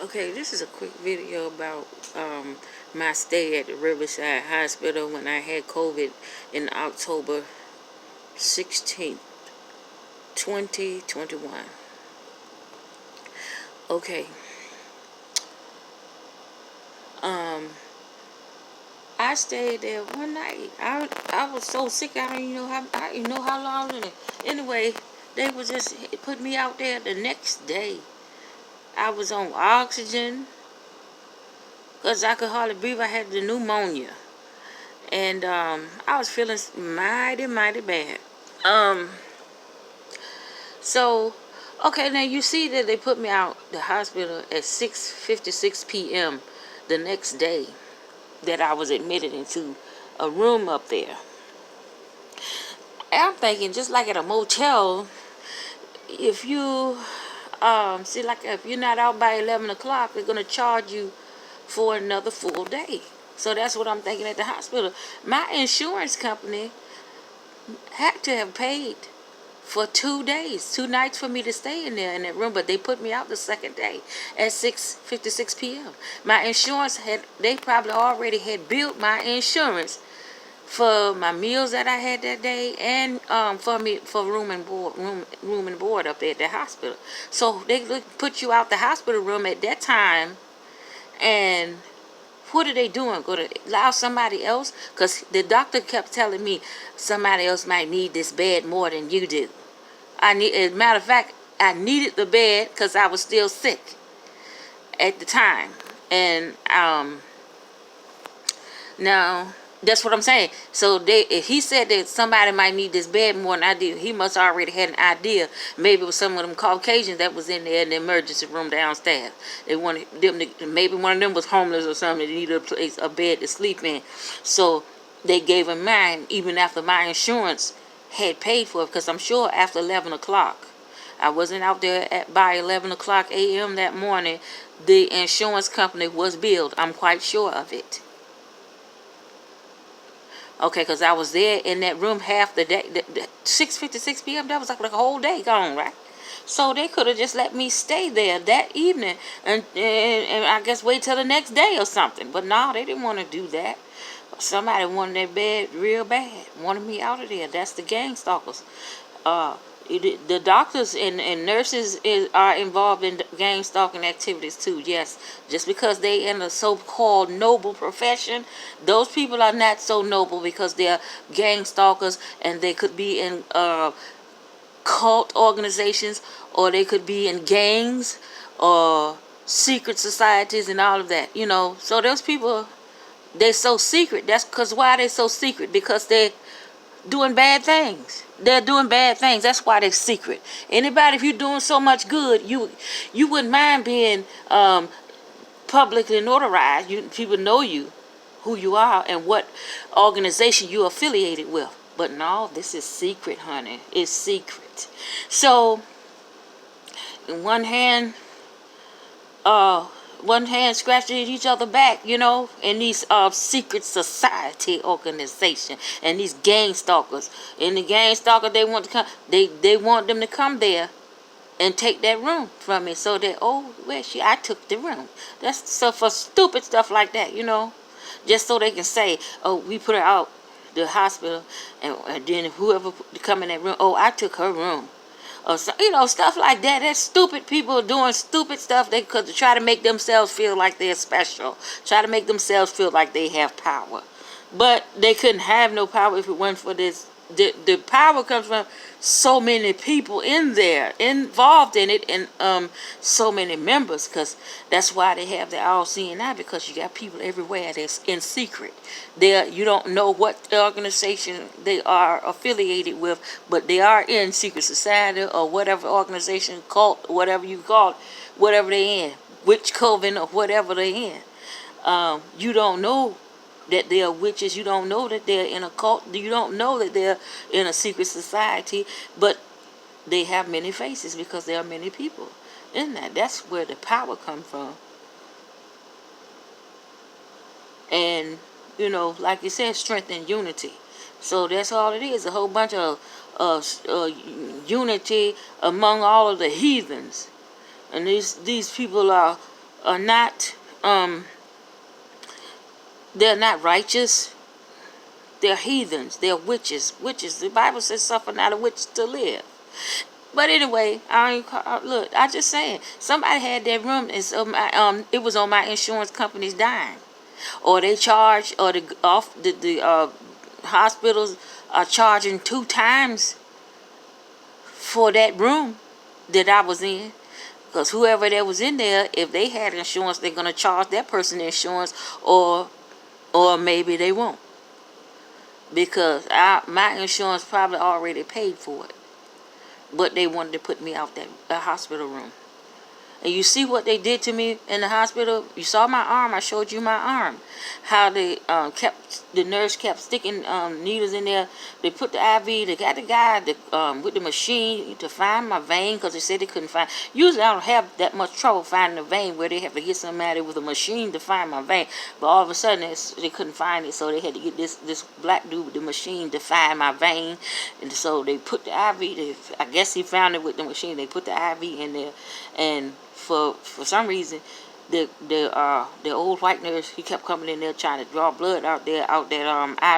Okay, this is a quick video about my stay at the Riverside Hospital when I had COVID in October 16th, 2021. Okay, um, I stayed there one night. I was so sick. I didn't know how long. Anyway, they was just put me out there the next day. I was on oxygen because I could hardly breathe. I had the pneumonia. And I was feeling mighty bad. Um, so, okay, now you see that they put me out the hospital at 6:56 p.m. the next day that I was admitted into a room up there. And I'm thinking, just like at a motel, if you see, like if you're not out by 11 o'clock, they're gonna charge you for another full day. So that's what I'm thinking at the hospital. My insurance company had to have paid for 2 days, 2 nights for me to stay in there in that room, but they put me out the second day at 6:56 p.m. My insurance they probably already had billed my insurance for my meals that I had that day and for me for room and board up there at the hospital. So they put you out the hospital room at that time, and what are they doing? Go to allow somebody else? Because the doctor kept telling me somebody else might need this bed more than you do. As a matter of fact, I needed the bed because I was still sick at the time. And now that's what I'm saying. So if he said that somebody might need this bed more than I did, he must already had an idea. Maybe it was some of them Caucasians that was in there in the emergency room downstairs. They wanted them to, maybe one of them was homeless or something. They needed a bed to sleep in. So they gave him mine even after my insurance had paid for it, because I'm sure after 11 o'clock. I wasn't out there by 11 o'clock a.m. that morning. The insurance company was billed. I'm quite sure of it. Okay, because I was there in that room half the day. 6:56 p.m., that was like a whole day gone, right? So they could have just let me stay there that evening and I guess wait till the next day or something. But no, they didn't want to do that. Somebody wanted that bed real bad. Wanted me out of there. That's the gang stalkers. Uh, the doctors and nurses are involved in gang stalking activities too. Yes, just because they in a so-called noble profession, those people are not so noble because they're gang stalkers, and they could be in cult organizations, or they could be in gangs or secret societies and all of that. So those people, they're so secret. That's because why they're so secret, because they're doing bad things. They're doing bad things. That's why they're secret. Anybody, if you're doing so much good, you wouldn't mind being publicly notarized. People know you, who you are, and what organization you're affiliated with. But no, this is secret, honey. It's secret. So, in one hand scratching each other back, in these secret society organization, and these gang stalkers. And the gang stalker, they want to come. They want them to come there and take that room from me. So that, oh, where's she? I took the room. That's so for stupid stuff like that, just so they can say, oh, we put her out the hospital, and then whoever come in that room, oh, I took her room. Or so, stuff like that. That's stupid people doing stupid stuff. They could try to make themselves feel like they're special. Try to make themselves feel like they have power. But they couldn't have no power if it weren't for this. The power comes from so many people in there, involved in it, and so many members, because that's why they have the all-seeing eye, because you got people everywhere that's in secret. You don't know what organization they are affiliated with, but they are in secret society or whatever organization, cult, whatever you call it, whatever they're in, witch coven or whatever they're in. You don't know that they are witches. You don't know that they're in a cult. You don't know that they're in a secret society, but they have many faces because there are many people in that. That's where the power comes from. And, like you said, strength and unity. So that's all it is, a whole bunch of unity among all of the heathens. And these people are are not they're not righteous. They're heathens. They're witches. Witches. The Bible says, "Suffer not a witch to live." But anyway, I ain't look. I just saying, somebody had that room, and so it was on my insurance company's dime, or they charge, or the hospitals are charging 2 times for that room that I was in. Because whoever that was in there, if they had insurance, they're gonna charge that person insurance, or maybe they won't, because my insurance probably already paid for it, but they wanted to put me out that hospital room. And you see what they did to me in the hospital? You saw my arm. I showed you my arm. How they the nurse kept sticking needles in there. They put the IV. They got the guy with the machine to find my vein, because they said they couldn't find. Usually I don't have that much trouble finding a vein where they have to get somebody with a machine to find my vein. But all of a sudden they couldn't find it, so they had to get this black dude with the machine to find my vein. And so they put the IV. I guess he found it with the machine. They put the IV in there, and for some reason, the old white nurse, he kept coming in there trying to draw blood out that IV.